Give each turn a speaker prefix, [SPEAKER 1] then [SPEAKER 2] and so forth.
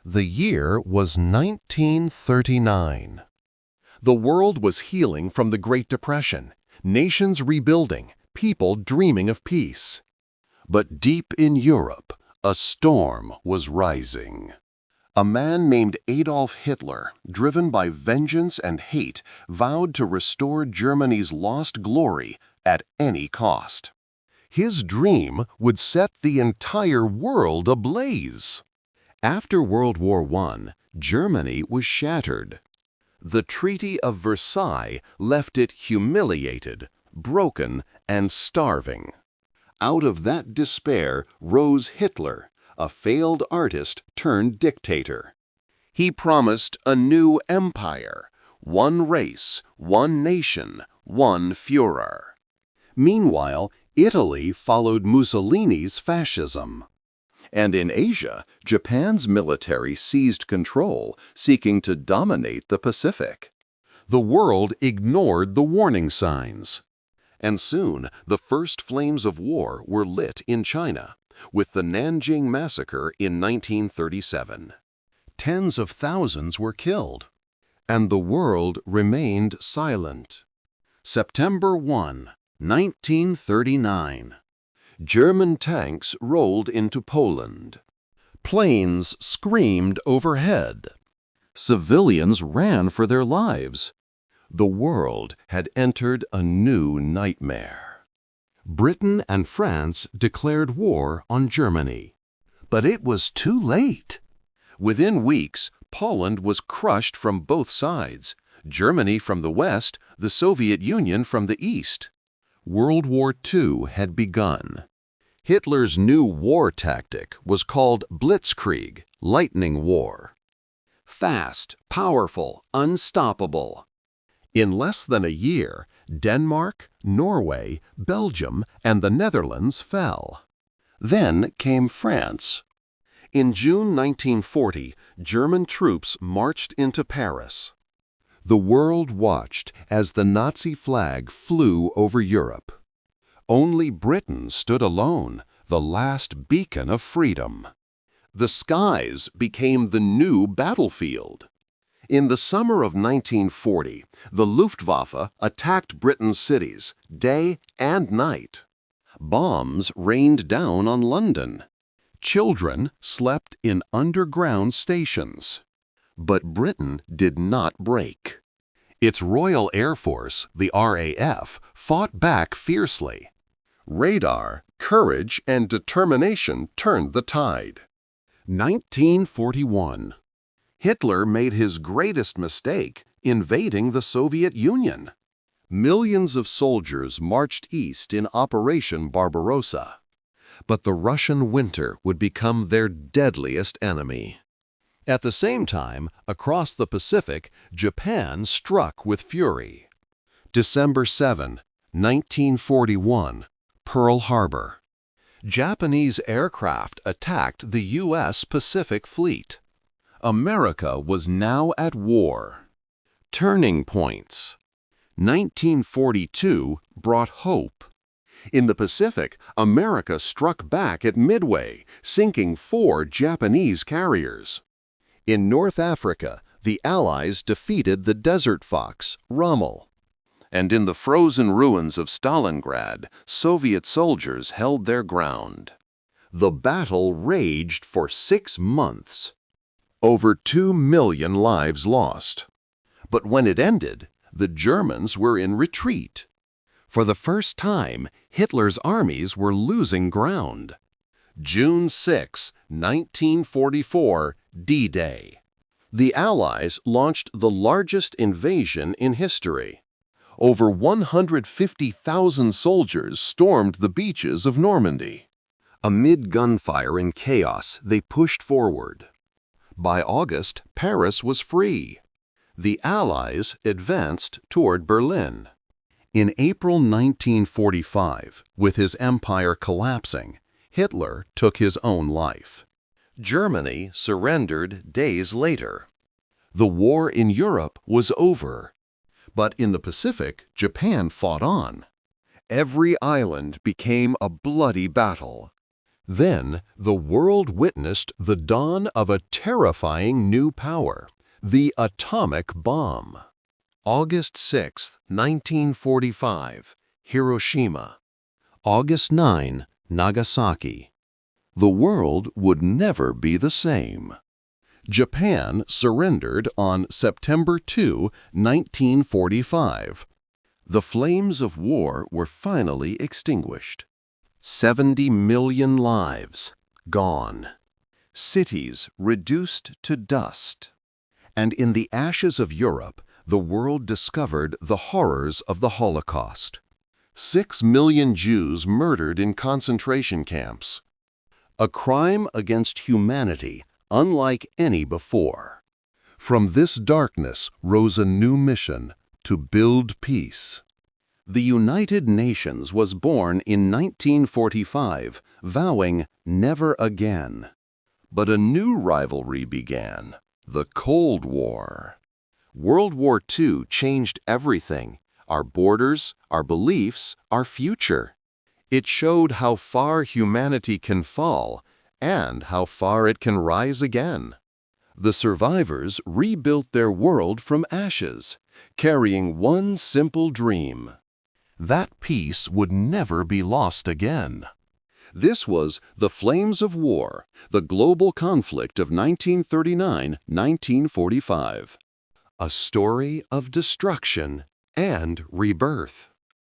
[SPEAKER 1] The year was 1939. The world was healing from the Great Depression, nations rebuilding, people dreaming of peace. But deep in Europe, a storm was rising. A man named Adolf Hitler, driven by vengeance and hate, vowed to restore Germany's lost glory at any cost. His dream would set the entire world ablaze. After World War I, Germany was shattered. The Treaty of Versailles left it humiliated, broken, and starving. Out of that despair rose Hitler, a failed artist turned dictator. He promised a new empire, one race, one nation, one Führer. Meanwhile, Italy followed Mussolini's fascism. And in Asia, Japan's military seized control, seeking to dominate the Pacific. The world ignored the warning signs. And soon, the first flames of war were lit in China, with the Nanjing Massacre in 1937. Tens of thousands were killed, and the world remained silent. September 1, 1939. German tanks rolled into Poland. Planes screamed overhead. Civilians ran for their lives. The world had entered a new nightmare. Britain and France declared war on Germany. But it was too late. Within weeks, Poland was crushed from both sides, Germany from the west, the Soviet Union from the east. World War II had begun. Hitler's new war tactic was called Blitzkrieg, lightning war. Fast, powerful, unstoppable. In less than a year, Denmark, Norway, Belgium, and the Netherlands fell. Then came France. In June 1940, German troops marched into Paris. The world watched as the Nazi flag flew over Europe. Only Britain stood alone, the last beacon of freedom. The skies became the new battlefield. In the summer of 1940, the Luftwaffe attacked Britain's cities, day and night. Bombs rained down on London. Children slept in underground stations. But Britain did not break. Its Royal Air Force, the RAF, fought back fiercely. Radar, courage, and determination turned the tide. 1941. Hitler made his greatest mistake, invading the Soviet Union. Millions of soldiers marched east in Operation Barbarossa. But the Russian winter would become their deadliest enemy. At the same time, across the Pacific, Japan struck with fury. December 7, 1941, Pearl Harbor. Japanese aircraft attacked the U.S. Pacific Fleet. America was now at war. Turning points. 1942 brought hope. In the Pacific, America struck back at Midway, sinking 4 Japanese carriers. In North Africa, the Allies defeated the Desert Fox, Rommel. And in the frozen ruins of Stalingrad, Soviet soldiers held their ground. The battle raged for 6 months. Over 2 million lives lost. But when it ended, the Germans were in retreat. For the first time, Hitler's armies were losing ground. June 6, 1944, D-Day. The Allies launched the largest invasion in history. Over 150,000 soldiers stormed the beaches of Normandy. Amid gunfire and chaos, they pushed forward. By August, Paris was free. The Allies advanced toward Berlin. In April 1945, with his empire collapsing, Hitler took his own life. Germany surrendered days later. The war in Europe was over. But in the Pacific, Japan fought on. Every island became a bloody battle. Then, the world witnessed the dawn of a terrifying new power, the atomic bomb. August 6, 1945, Hiroshima. August 9, Nagasaki. The world would never be the same. Japan surrendered on September 2, 1945. The flames of war were finally extinguished. 70 million lives gone. Cities reduced to dust. And in the ashes of Europe, the world discovered the horrors of the Holocaust. 6 million Jews murdered in concentration camps. A crime against humanity unlike any before. From this darkness rose a new mission: to build peace. The United Nations was born in 1945, vowing never again. But a new rivalry began: the Cold War. World War II changed everything: our borders, our beliefs, our future. It showed how far humanity can fall and how far it can rise again. The survivors rebuilt their world from ashes, carrying one simple dream: that peace would never be lost again. This was The Flames of War, the global conflict of 1939-1945. A story of destruction and rebirth.